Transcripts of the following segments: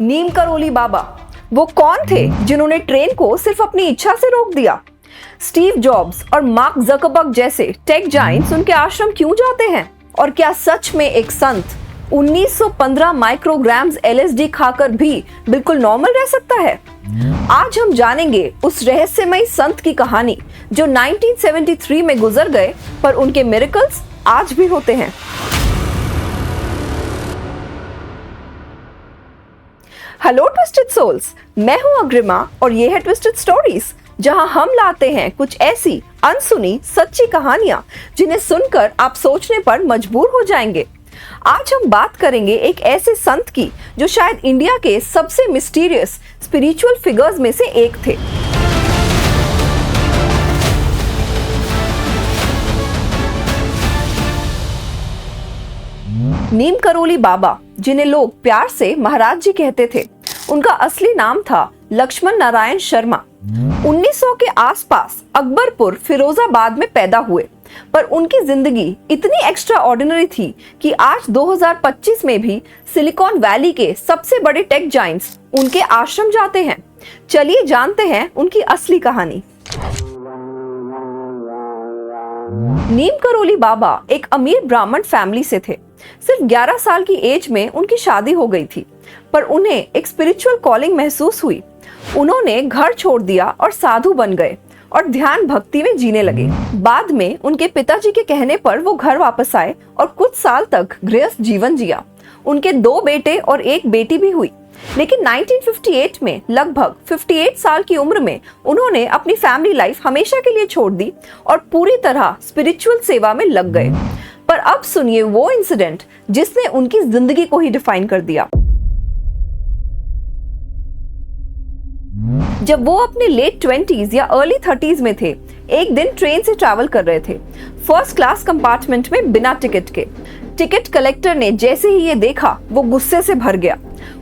नीम करोली बाबा वो कौन थे जिन्होंने ट्रेन को सिर्फ अपनी इच्छा से रोक दिया? स्टीव जॉब्स और मार्क जकरबर्ग जैसे टेक जायंट्स उनके आश्रम क्यों जाते हैं? और क्या सच में एक संत 1915 माइक्रोग्राम्स एलएसडी खाकर भी बिल्कुल नॉर्मल रह सकता है? आज हम जानेंगे उस रहस्यमयी संत की कहानी जो 1973 में गुजर गए, पर उनके मिरेकल्स आज भी होते हैं। हेलो ट्विस्टेड सोल्स, मैं हूं अग्रिमा और ये है ट्विस्टेड स्टोरीज, जहां हम लाते हैं कुछ ऐसी अनसुनी सच्ची कहानियां जिन्हें सुनकर आप सोचने पर मजबूर हो जाएंगे। आज हम बात करेंगे एक ऐसे संत की जो शायद इंडिया के सबसे मिस्टीरियस स्पिरिचुअल फिगर्स में से एक थे। नीम करोली बाबा, जिन्हें लोग प्यार से महाराज जी कहते थे, उनका असली नाम था लक्ष्मण नारायण शर्मा। 1900 के आसपास अकबरपुर फिरोजाबाद में पैदा हुए, पर उनकी जिंदगी इतनी एक्स्ट्रा ऑर्डिनरी थी कि आज 2025 में भी सिलिकॉन वैली के सबसे बड़े टेक जायंट्स उनके आश्रम जाते हैं। चलिए जानते हैं उनकी असली कहानी। नीम करोली बाबा एक अमीर ब्राह्मण फैमिली से थे। सिर्फ 11 साल की एज में उनकी शादी हो गई थी, पर उन्हें एक स्पिरिचुअल कॉलिंग महसूस हुई। उन्होंने घर छोड़ दिया और साधु बन गए और ध्यान भक्ति में जीने लगे। बाद में उनके पिताजी के कहने पर वो घर वापस आए और कुछ साल तक गृहस्थ जीवन जिया। उनके 2 बेटे और 1 बेटी भी हुई, लेकिन 1958 में लगभग 58 साल की उम्र में उन्होंने अपनी फैमिली लाइफ हमेशा के लिए छोड़ दी और पूरी तरह स्पिरिचुअल सेवा में लग गए। पर अब सुनिए वो इंसिडेंट जिसने उनकी जिंदगी को ही डिफाइन कर दिया। जब वो अपने लेट 20s या अर्ली 30s में थे, एक दिन ट्रेन से ट्रैवल कर रहे थे, फर्स्ट क्लास कंपार्टमेंट में बिना टिकट के। टिकट कलेक्टर ने जैसे ही ये देखा, वो गुस्से से भर गया।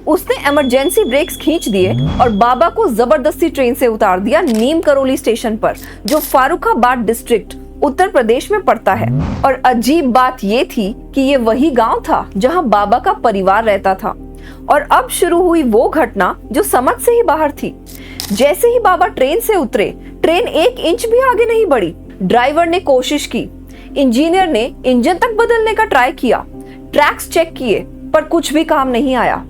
उसने इमरजेंसी ब्रेक्स खींच दिए और बाबा को जबरदस्ती ट्रेन से उतार दिया नीम करोली स्टेशन पर, जो फारुखाबाद डिस्ट्रिक्ट उत्तर प्रदेश में पड़ता है। और अजीब बात ये थी कि ये वही गांव था जहां बाबा का परिवार रहता था। और अब शुरू हुई वो घटना जो समझ से ही बाहर थी। जैसे ही बाबा ट्रेन से उतरे, ट्रेन 1 इंच भी आगे नहीं बढ़ी। ड्राइवर ने कोशिश की, इंजीनियर ने इंजन तक बदलने का ट्राई किया, ट्रैक्स चेक किए, पर कुछ भी काम नहीं आया।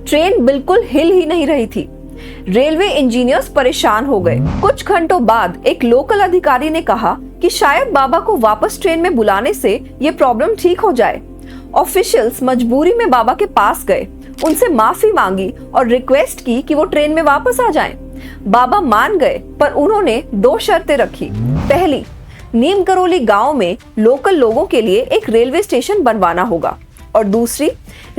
ट्रेन बिल्कुल हिल ही नहीं रही थी। रेलवे इंजीनियर्स परेशान हो गए। कुछ घंटों बाद एक लोकल अधिकारी ने कहा कि शायद बाबा को वापस ट्रेन में बुलाने से ये प्रॉब्लम ठीक हो जाए। ऑफिशियल्स मजबूरी में बाबा के पास गए, उनसे माफी मांगी और रिक्वेस्ट की कि वो ट्रेन में वापस आ जाएं। बाबा मान गए, पर उन्होंने 2 शर्तें रखी। पहली, नीम करोली गांव में लोकल लोगों के लिए एक रेलवे स्टेशन बनवाना होगा, और दूसरी,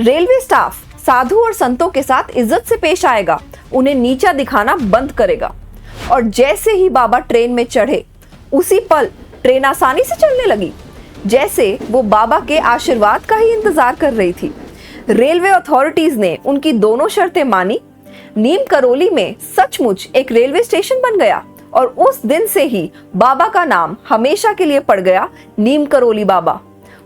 रेलवे स्टाफ साधु और संतों के साथ इज्जत से पेश आएगा, उन्हें नीचा दिखाना बंद करेगा। और जैसे ही बाबा ट्रेन में चढ़े, उसी पल ट्रेन आसानी से चलने लगी, जैसे वो बाबा के आशीर्वाद का ही इंतजार कर रही थी। रेलवे अथॉरिटीज ने उनकी दोनों शर्तें मानी। नीम करोली में सचमुच एक रेलवे स्टेशन बन गया, और उस दिन से ही बाबा का नाम हमेशा के लिए पड़ गया नीम करोली बाबा।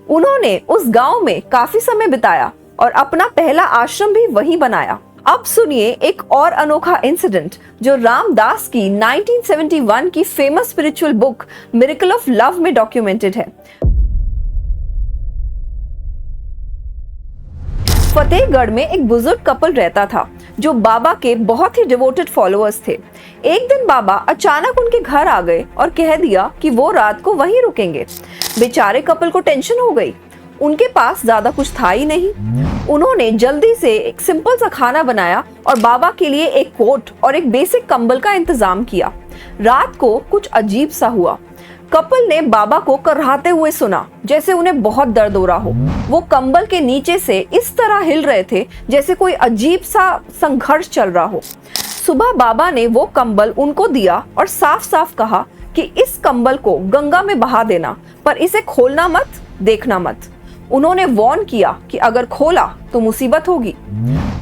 उन्होंने उस गांव में काफी समय बिताया और अपना पहला आश्रम भी वहीं बनाया। अब सुनिए एक और अनोखा इंसिडेंट जो रामदास की 1971 की famous spiritual book miracle of love में डॉक्यूमेंटेड है। फतेहगढ़ में एक बुजुर्ग कपल रहता था जो बाबा के बहुत ही डिवोटेड फॉलोअर्स थे। एक दिन बाबा अचानक उनके घर आ गए और कह दिया कि वो रात को वहीं रुकेंगे। बेचारे कपल को टेंशन हो गई। उनके पास ज्यादा कुछ था ही नहीं। उन्होंने जल्दी से एक सिंपल सा खाना बनाया और बाबा के लिए एक कोट और एक बेसिक कंबल का इंतजाम किया। रात को कुछ अजीब सा हुआ। कपल ने बाबा को कराहते हुए सुना, जैसे उन्हें बहुत दर्द हो रहा हो। वो कंबल के नीचे से इस तरह हिल रहे थे जैसे कोई अजीब सा संघर्ष चल रहा हो। सुबह बाबा ने वो कंबल उनको दिया और साफ साफ कहा कि इस कंबल को गंगा में बहा देना, पर इसे खोलना मत, देखना मत। उन्होंने वार्न किया कि अगर खोला तो मुसीबत होगी।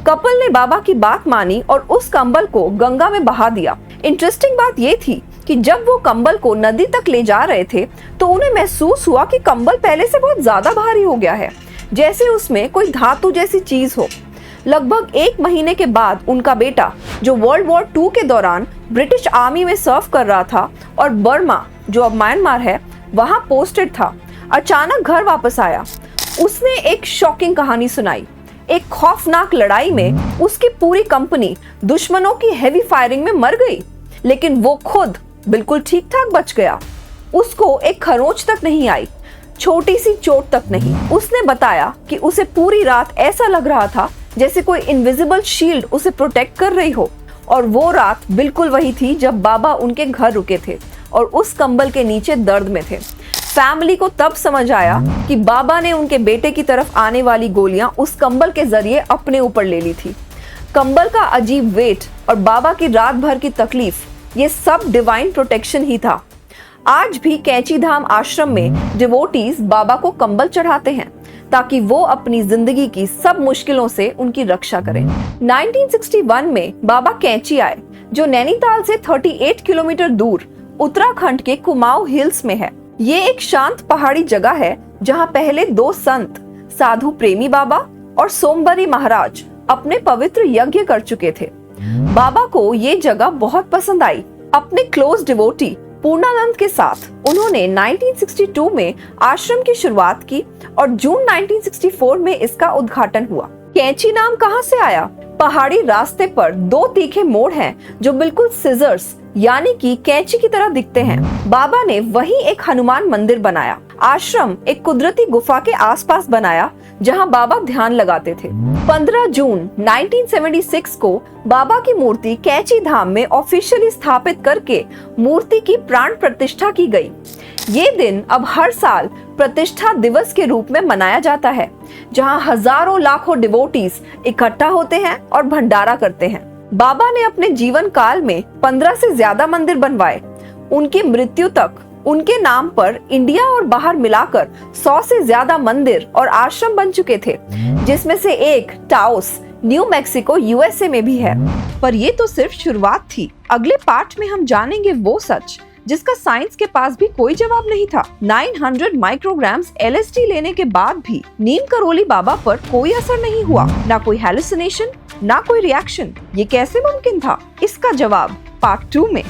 कपल ने बाबा की बात मानी और उस कंबल को गंगा में बहा दिया। इंटरेस्टिंग बात ये थी कि जब वो कंबल को नदी तक ले जा रहे थे तो उन्हें महसूस हुआ कि कंबल पहले से बहुत ज्यादा भारी हो गया है, जैसे उसमें कोई धातु जैसी चीज हो। लगभग 1 महीने के बाद उनका बेटा, जो वर्ल्ड वॉर 2 के दौरान ब्रिटिश आर्मी में सर्व कर रहा था और बर्मा, जो अब म्यांमार है, वहां पोस्टेड था, अचानक घर वापस आया। उसने एक शॉकिंग कहानी सुनाई। एक खौफनाक लड़ाई में उसकी पूरी कंपनी दुश्मनों की हेवी फायरिंग में मर गई, लेकिन वो खुद बिल्कुल ठीक ठाक बच गया। उसको एक खरोंच तक नहीं आई, छोटी सी चोट तक नहीं। उसने बताया कि उसे पूरी रात ऐसा लग रहा था जैसे कोई इनविजिबल शील्ड उसे प्रोटेक्ट कर रही हो, और वो रात बिल्कुल वही थी जब बाबा उनके घर रुके थे और उस कंबल के नीचे दर्द में थे। फैमिली को तब समझ आया कि बाबा ने उनके बेटे की तरफ आने वाली गोलियां उस कंबल के जरिए अपने ऊपर ले ली थी। कंबल का अजीब वेट और बाबा की रात भर की तकलीफ, ये सब डिवाइन प्रोटेक्शन ही था। आज भी कैंची धाम आश्रम में डिवोटीज बाबा को कंबल चढ़ाते हैं ताकि वो अपनी जिंदगी की सब मुश्किलों से उनकी रक्षा करें। 1961 में बाबा कैंची आए, जो नैनीताल से 38 किलोमीटर दूर उत्तराखंड के कुमाऊं हिल्स में है। ये एक शांत पहाड़ी जगह है जहां पहले 2 संत, साधु प्रेमी बाबा और सोमबरी महाराज, अपने पवित्र यज्ञ कर चुके थे। बाबा को ये जगह बहुत पसंद आई। अपने क्लोज डिवोटी पूर्णानंद के साथ उन्होंने 1962 में आश्रम की शुरुआत की और जून 1964 में इसका उद्घाटन हुआ। कैंची नाम कहां से आया? पहाड़ी रास्ते पर 2 तीखे मोड़ हैं जो बिल्कुल सिजर्स यानी कि कैंची की तरह दिखते हैं। बाबा ने वहीं एक हनुमान मंदिर बनाया। आश्रम एक कुदरती गुफा के आसपास बनाया जहां बाबा ध्यान लगाते थे। 15 जून 1976 को बाबा की मूर्ति कैंची धाम में ऑफिशियली स्थापित करके मूर्ति की प्राण प्रतिष्ठा की गई। ये दिन अब हर साल प्रतिष्ठा दिवस के रूप में मनाया जाता है, जहां हजारों लाखों डिवोटीज इकट्ठा होते हैं और भंडारा करते हैं। बाबा ने अपने जीवन काल में 15 से ज्यादा मंदिर बनवाए। उनकी मृत्यु तक उनके नाम पर इंडिया और बाहर मिलाकर 100 से ज्यादा मंदिर और आश्रम बन चुके थे, जिसमें से एक टाओस न्यू मैक्सिको यूएसए में भी है। पर ये तो सिर्फ शुरुआत थी। अगले पार्ट में हम जानेंगे वो सच जिसका साइंस के पास भी कोई जवाब नहीं था। 900 माइक्रोग्राम्स LSD लेने के बाद भी नीम करोली बाबा पर कोई असर नहीं हुआ, ना कोई हैलुसिनेशन, ना कोई रिएक्शन। ये कैसे मुमकिन था? इसका जवाब पार्ट 2 में।